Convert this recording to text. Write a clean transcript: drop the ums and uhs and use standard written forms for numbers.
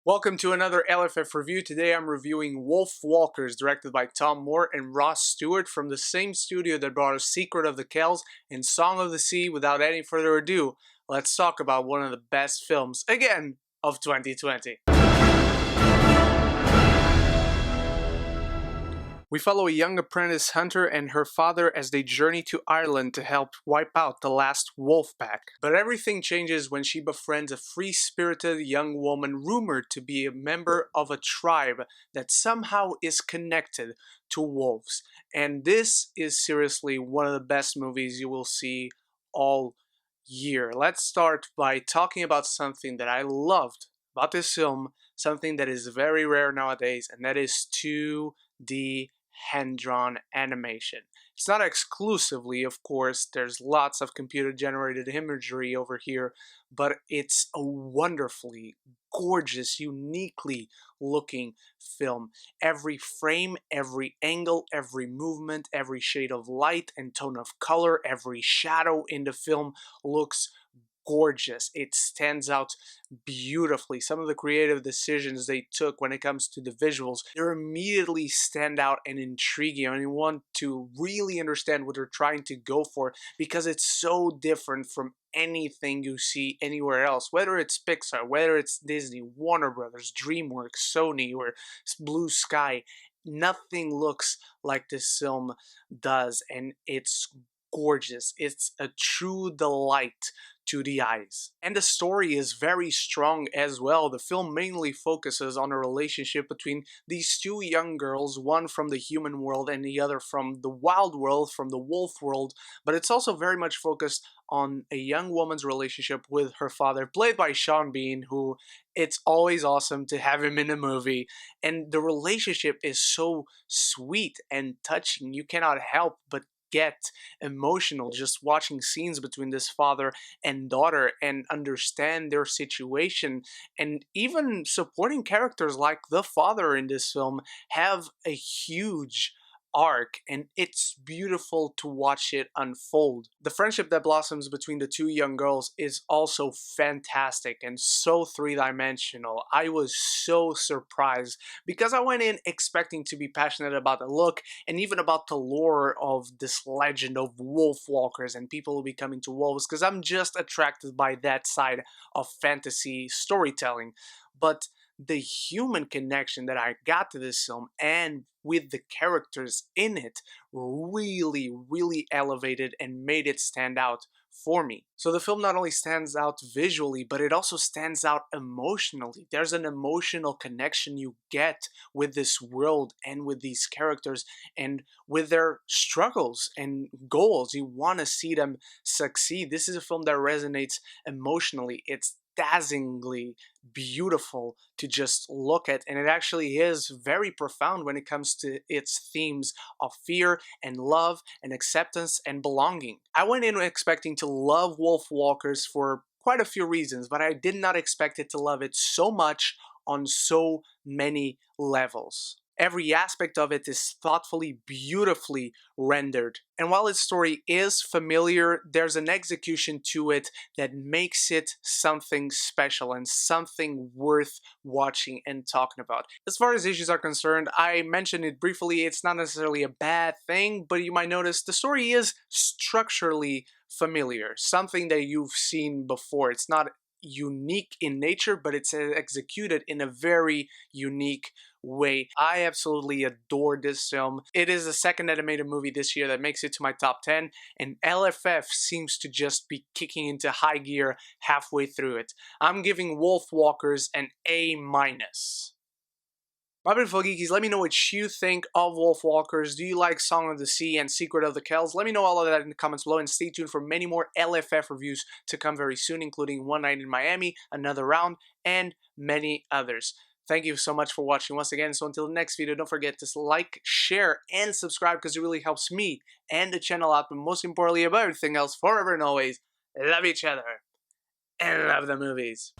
Welcome to another LFF review. Today I'm reviewing Wolfwalkers, directed by Tomm and Ross Stewart from the same studio that brought us Secret of the Khels and Song of the Sea. Without any further ado, let's talk about one of the best films, again, of 2020. We follow a young apprentice hunter and her father as they journey to Ireland to help wipe out the last wolf pack. But everything changes when she befriends a free-spirited young woman rumored to be a member of a tribe that somehow is connected to wolves. And this is seriously one of the best movies you will see all year. Let's start by talking about something that I loved about this film, something that is very rare nowadays, and that is 2D hand-drawn animation. It's not exclusively, of course, there's lots of computer-generated imagery over here, but it's a wonderfully gorgeous, uniquely looking film. Every frame, every angle, every movement, every shade of light and tone of color, every shadow in the film looks gorgeous. It stands out beautifully. Some of the creative decisions they took when it comes to the visuals, they immediately stand out and intrigue you, and you want to really understand what they're trying to go for because it's so different from anything you see anywhere else, whether it's Pixar, whether it's Disney, Warner Brothers, DreamWorks, Sony, or Blue Sky. Nothing looks like this film does, and it's gorgeous. It's a true delight to the eyes. And the story is very strong as well. The film mainly focuses on a relationship between these two young girls, one from the human world and the other from the wild world, from the wolf world, but it's also very much focused on a young woman's relationship with her father, played by Sean Bean, who it's always awesome to have him in a movie. And the relationship is so sweet and touching. You cannot help but get emotional just watching scenes between this father and daughter and understand their situation. And even supporting characters like the father in this film have a huge arc, and it's beautiful to watch it unfold. The friendship that blossoms between the two young girls is also fantastic and so three-dimensional. I was so surprised because I went in expecting to be passionate about the look and even about the lore of this legend of Wolfwalkers and people becoming to wolves, because I'm just attracted by that side of fantasy storytelling. But the human connection that I got to this film and with the characters in it really elevated and made it stand out for me. So the film not only stands out visually, but it also stands out emotionally. There's an emotional connection you get with this world and with these characters and with their struggles and goals. You want to see them succeed. This is a film that resonates emotionally. It's dazzlingly beautiful to just look at, and it actually is very profound when it comes to its themes of fear and love and acceptance and belonging. I went in expecting to love Wolfwalkers for quite a few reasons, but I did not expect it to love it so much on so many levels. Every aspect of it is thoughtfully, beautifully rendered. And while its story is familiar, there's an execution to it that makes it something special and something worth watching and talking about. As far as issues are concerned, I mentioned it briefly, it's not necessarily a bad thing, but you might notice the story is structurally familiar, something that you've seen before. It's not unique in nature, but it's executed in a very unique way. I absolutely adore this film. It is the second animated movie this year that makes it to my top 10, and LFF seems to just be kicking into high gear halfway through it. I'm giving Wolfwalkers an A-. My beautiful geekies, let me know what you think of Wolfwalkers. Do you like Song of the Sea and Secret of the Khels? Let me know all of that in the comments below, and stay tuned for many more LFF reviews to come very soon, including One Night in Miami, Another Round, and many others. Thank you so much for watching once again. So until the next video, don't forget to like, share, and subscribe because it really helps me and the channel out. But most importantly, above everything else, forever and always, love each other and love the movies.